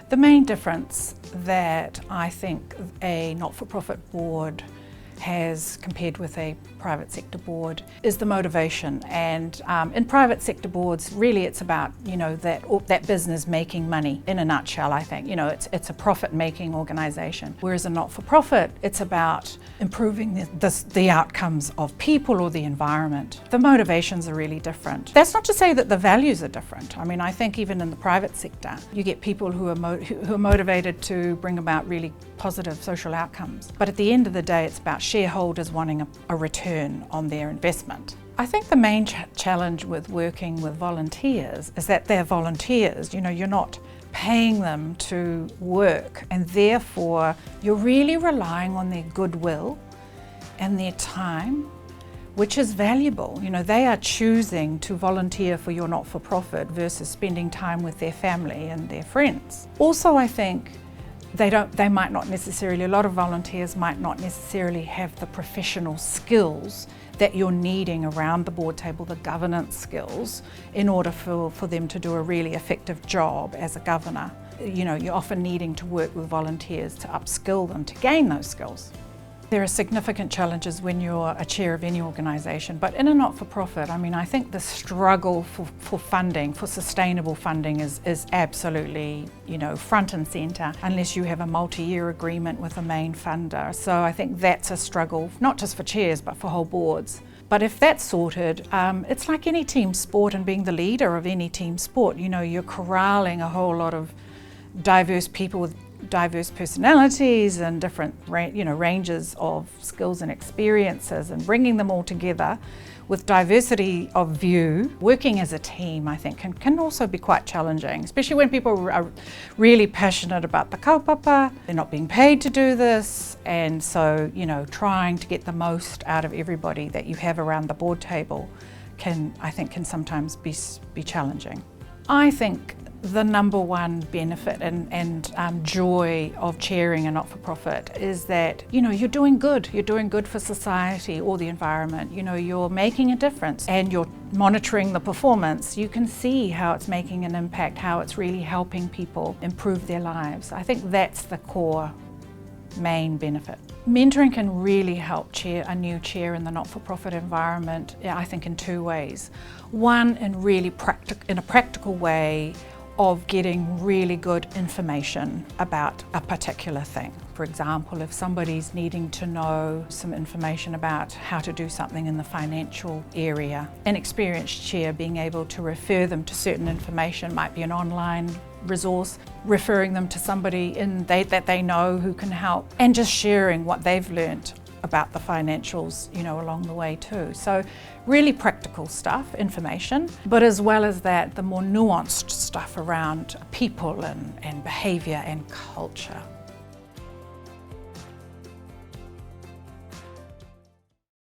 The main difference that I think a not-for-profit board has compared with a private sector board is the motivation. And in private sector boards, really it's about, that business making money in a nutshell, I think. It's a profit-making organisation. Whereas a not-for-profit, it's about improving the outcomes of people or the environment. The motivations are really different. That's not to say that the values are different. I mean, I think even in the private sector, you get people who are motivated to bring about really positive social outcomes. But at the end of the day, it's about shareholders wanting a return on their investment. I think the main challenge with working with volunteers is that they're volunteers. You're not paying them to work, and therefore you're really relying on their goodwill and their time, which is valuable. They are choosing to volunteer for your not-for-profit versus spending time with their family and their friends. Also, I think a lot of volunteers might not necessarily have the professional skills that you're needing around the board table, the governance skills, in order for them to do a really effective job as a governor. You're often needing to work with volunteers to upskill them to gain those skills. There are significant challenges when you're a chair of any organisation, but in a not-for-profit, I think the struggle for funding, for sustainable funding is absolutely, front and centre, unless you have a multi-year agreement with a main funder. So I think that's a struggle, not just for chairs, but for whole boards. But if that's sorted, it's like any team sport and being the leader of any team sport. You're corralling a whole lot of diverse people with diverse personalities and different ranges of skills and experiences, and bringing them all together with diversity of view. Working as a team, I think, can also be quite challenging, especially when people are really passionate about the kaupapa. They're not being paid to do this, and so trying to get the most out of everybody that you have around the board table can sometimes be challenging. I think the number one benefit and joy of chairing a not-for-profit is that you're doing good. You're doing good for society or the environment. You're making a difference, and you're monitoring the performance. You can see how it's making an impact, how it's really helping people improve their lives. I think that's the core main benefit. Mentoring can really help a new chair in the not-for-profit environment, I think, in two ways. One, in a practical way of getting really good information about a particular thing. For example, if somebody's needing to know some information about how to do something in the financial area, an experienced chair being able to refer them to certain information, might be an online resource, referring them to somebody that they know who can help, and just sharing what they've learnt about the financials, along the way too. So really practical stuff, information, but as well as that, the more nuanced stuff around people and behaviour and culture.